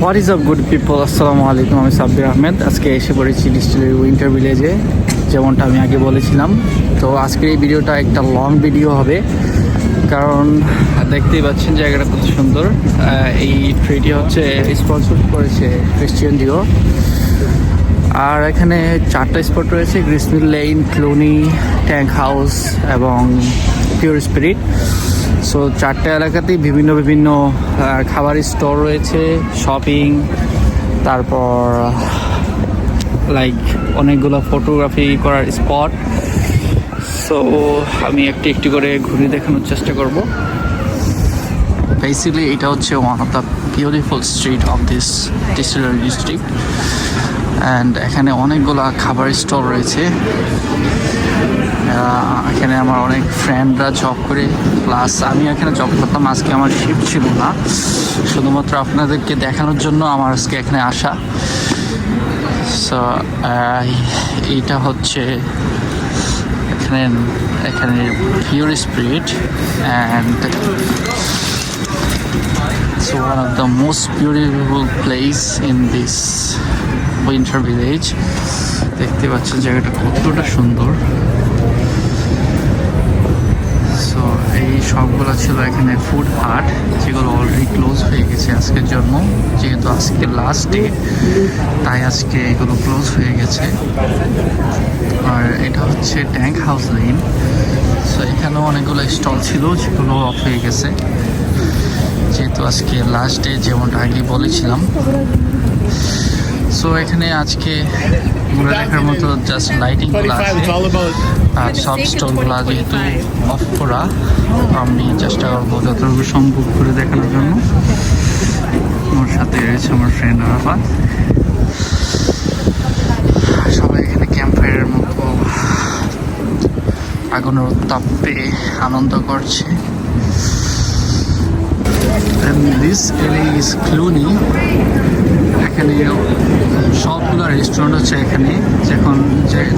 What is up good people, আসসালামু আলাইকুম। আমি সাব্বির আহমেদ। আজকে এসে পড়েছি ডিস্টিলারি উইন্টার ভিলেজে, যেমনটা আমি আগে বলেছিলাম। তো আজকের এই ভিডিওটা একটা লং ভিডিও হবে, কারণ দেখতেই পাচ্ছেন জায়গাটা কত সুন্দর। এই ট্রিটি হচ্ছে স্পন্সর করেছে ক্রিশ্চিয়ান ডিও। আর এখানে 4টা স্পট রয়েছে: গ্রিসমিল লেন, ক্লুনি, ট্যাঙ্ক হাউস এবং পিওর স্পিরিট। সো 4টে এলাকাতেই বিভিন্ন বিভিন্ন খাবার স্টোর রয়েছে, শপিং, তারপর লাইক অনেকগুলো ফটোগ্রাফি করার স্পট। সো আমি একটি একটি করে ঘুরে দেখানোর চেষ্টা করব। বেসিক্যালি এটা হচ্ছে one of the beautiful street of this distillery district. And এখানে অনেকগুলো খাবার স্টোর রয়েছে। এখানে আমার অনেক ফ্রেন্ডরা জব করে, প্লাস আমি এখানে জব করতাম। আজকে আমার শিফট ছিল না, শুধুমাত্র আপনাদেরকে দেখানোর জন্য আমার আজকে এখানে আসা। সো এইটা হচ্ছে এখানে pure spirit, and it's one of the most beautiful place in this winter village. দেখতে পাচ্ছেন জায়গাটা কতটা সুন্দর। সো এই সবগুলো ছিল এখানে ফুড হাট, যেগুলো অলরেডি ক্লোজ হয়ে গেছে আজকের জন্য। যেহেতু আজকে লাস্ট ডে, তাই আজকে এগুলো ক্লোজ হয়ে গেছে। আর এটা হচ্ছে ট্যাঙ্ক হাউস লেন। সো এখানেও অনেকগুলো স্টল ছিল, যেগুলো অফ হয়ে গেছে যেহেতু আজকে লাস্ট ডে, যেমনটা আগে বলেছিলাম। সো এখানে আজকে ঘুরে দেখার মতো জাস্ট লাইটিংগুলো আছে, আর সব স্টলগুলো যেহেতু অফ করা, আমি চেষ্টা করবো যতটুকু সম্ভব ঘুরে দেখানোর জন্য। আমার সাথে রয়েছে আমার ফ্রেন্ড আরাফাত। সবাই এখানে ক্যাম্প ফায়ারের মতো আগুনের উত্তাপে আনন্দ করছে। This area is Clooney. এখানে সবগুলো রেস্টুরেন্ট হচ্ছে এখানে,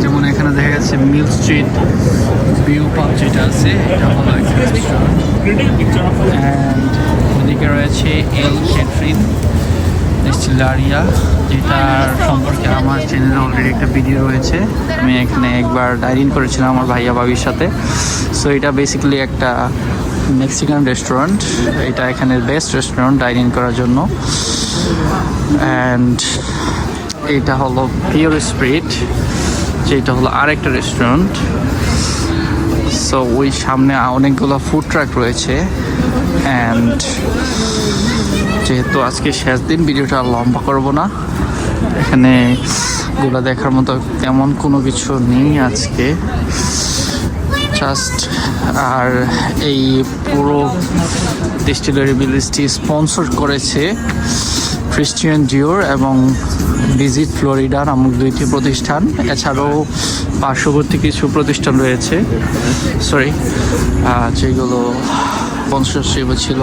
যেমন এখানে দেখা যাচ্ছে মিল স্ট্রিট ভিউ পাব যেটা আছে, এটা হলো একটা রেস্টুরেন্ট। অ্যান্ড ওদিকে রয়েছে এল ক্যাটরিন ডিস্টিলারিয়া, যেটার সম্পর্কে আমার চ্যানেলে অলরেডি একটা ভিডিও রয়েছে। আমি এখানে একবার ডাইনিং করেছিলাম আমার ভাইয়া ভাবির সাথে। সো এটা বেসিক্যালি একটা মেক্সিকান রেস্টুরেন্ট। এটা এখানের বেস্ট রেস্টুরেন্ট ডাইনিং করার জন্য। অ্যান্ড এটা হলো পিওর স্পিরিট, যেটা হলো আরেকটা রেস্টুরেন্ট। সো ওই সামনে অনেকগুলো ফুড ট্রাক রয়েছে। অ্যান্ড যেহেতু আজকে শেষ দিন, ভিডিওটা লম্বা করব না। এখানে গুলো দেখার মতো তেমন কোনো কিছু নেই আজকে, জাস্ট। আর এই পুরো ডিস্টিলারি ভিলেজটি স্পন্সর করেছে ক্রিশ্চিয়ান ডিওর এবং ভিজিট ফ্লোরিডা নামক 2টি প্রতিষ্ঠান। এছাড়াও পার্শ্ববর্তী কিছু প্রতিষ্ঠান রয়েছে, যেগুলো স্পন্সরশিপ ছিল।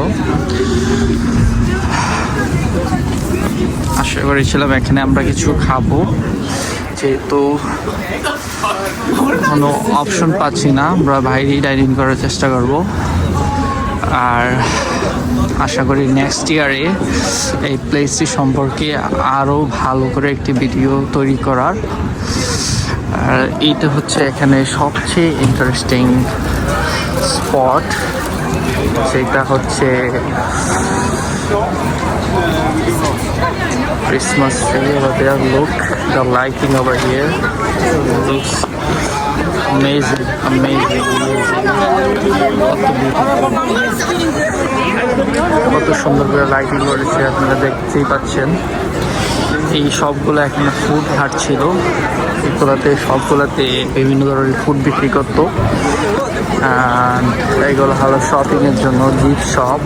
আশা করেছিলাম এখানে আমরা কিছু খাবো, যেহেতু কোনো অপশন পাচ্ছি না, আমরা বাইরেই ডাইনিং করার চেষ্টা করব। আর আশা করি নেক্সট ইয়ারে এই প্লেসটি সম্পর্কে আরও ভালো করে একটি ভিডিও তৈরি করার। আর এইটা হচ্ছে এখানে সবচেয়ে ইন্টারেস্টিং স্পট, সেটা হচ্ছে Christmas tree over there. Look, the lighting over here looks amazing. কত সুন্দর করে লাইটিং করেছে, আপনারা দেখতেই পাচ্ছেন। এই সবগুলো এখানে ফুড হাট ছিল, সবগুলোতে বিভিন্ন ধরনের ফুড বিক্রি করতো। এগুলো হলো শপিংয়ের জন্য, গিফট শপ।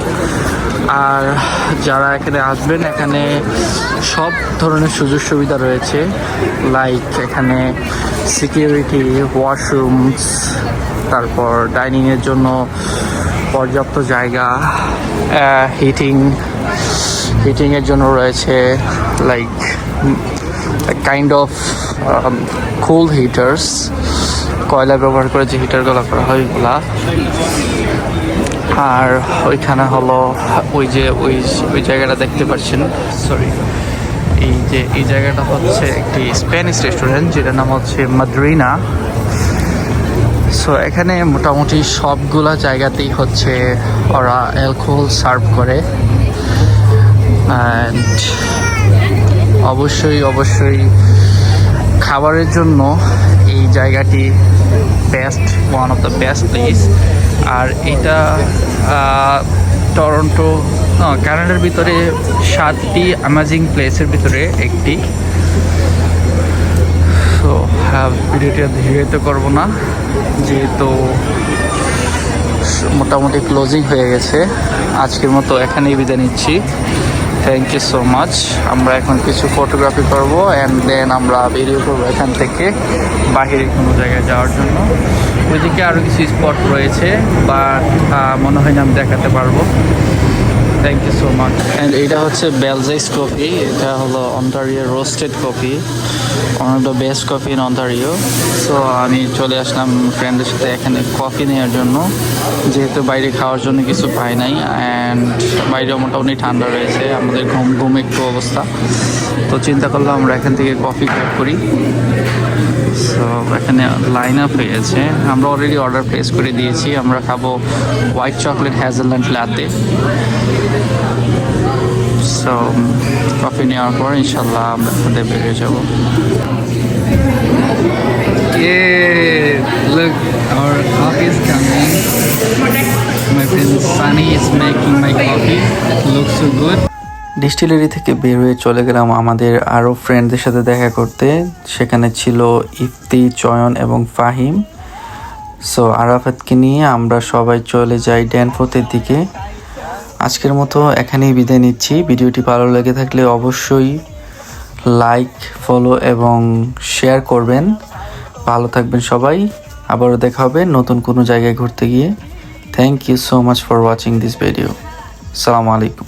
আর যারা এখানে আসবেন, এখানে সব ধরনের সুযোগ সুবিধা রয়েছে, লাইক এখানে সিকিউরিটি, ওয়াশরুমস, তারপর ডাইনিংয়ের জন্য পর্যাপ্ত জায়গা, হিটিংয়ের জন্য রয়েছে like kind of cool hitters, কয়লা ব্যবহার করে যে হিটারগুলো করা হয় ওগুলা। আর ওইখানে হলো ওই যে ওই জায়গাটা দেখতে পাচ্ছেন, সরি, এই জায়গাটা হচ্ছে একটি স্প্যানিশ রেস্টুরেন্ট যেটার নাম হচ্ছে মাদ্রিনা। সো এখানে মোটামুটি সবগুলা জায়গাতেই হচ্ছে ওরা অ্যালকোহল সার্ভ করে। অ্যান্ড অবশ্যই খাবারের জন্য এই জায়গাটি one of the best place. আর এটা টরন্টো কানাডার ভিতরে 7টি অ্যামেজিং প্লেসের ভিতরে একটি। সো ভিডিওটি দীর্ঘায়িত করবো না, যেহেতু মোটামুটি ক্লোজিং হয়ে গেছে। আজকের মতো এখানেই বিদায় নিচ্ছি। Thank you so much. আমরা এখন কিছু ফটোগ্রাফি করব অ্যান্ড দেন আমরা বেরিয়ে পড়বো এখান থেকে বাহিরে কোনো জায়গায় যাওয়ার জন্য। ওইদিকে আরও কিছু স্পট রয়েছে, বাট মনে হয় না আমি দেখাতে পারবো। Thank you so much. And এইটা হচ্ছে বেলজাইস কফি। এটা হলো Ontario roasted coffee, one of the best coffee in Ontario. So আমি চলে আসলাম ফ্রেন্ডের সাথে এখানে কফি নেওয়ার জন্য, যেহেতু বাইরে খাওয়ার জন্য কিছু পাই নাই। অ্যান্ড বাইরেও মোটামুটি ঠান্ডা রয়েছে, আমাদের ঘুম একটু অবস্থা। তো চিন্তা করলাম আমরা এখান থেকে কফি ক্র্যাক করি। সো এখানে লাইন আপ হয়ে গেছে। আমরা অলরেডি অর্ডার প্লেস করে দিয়েছি। আমরা খাবো white chocolate hazelnut লাতে। So coffee নেওয়ার পর ইনশাল্লাহ আমরা এখানে বেরিয়ে যাবো। Look, our coffee is coming. My friend Sunny is making my coffee. It looks so good. Distillery থেকে বের হয়ে চলে গেলাম আমাদের আরও ফ্রেন্ডদের সাথে দেখা করতে। সেখানে ছিল ইফতি, চয়ন এবং ফাহিম। সো আরাফাতকে নিয়ে আমরা সবাই চলে যাই ড্যানফোর্থের দিকে। আজকের মতো এখানেই বিদায় নিচ্ছি। ভিডিওটি ভালো লেগে থাকলে অবশ্যই লাইক, ফলো এবং শেয়ার করবেন। ভালো থাকবেন সবাই। আবারও দেখা হবে নতুন কোনো জায়গায় ঘুরতে গিয়ে। Thank you so much for watching this video. আসসালামু আলাইকুম।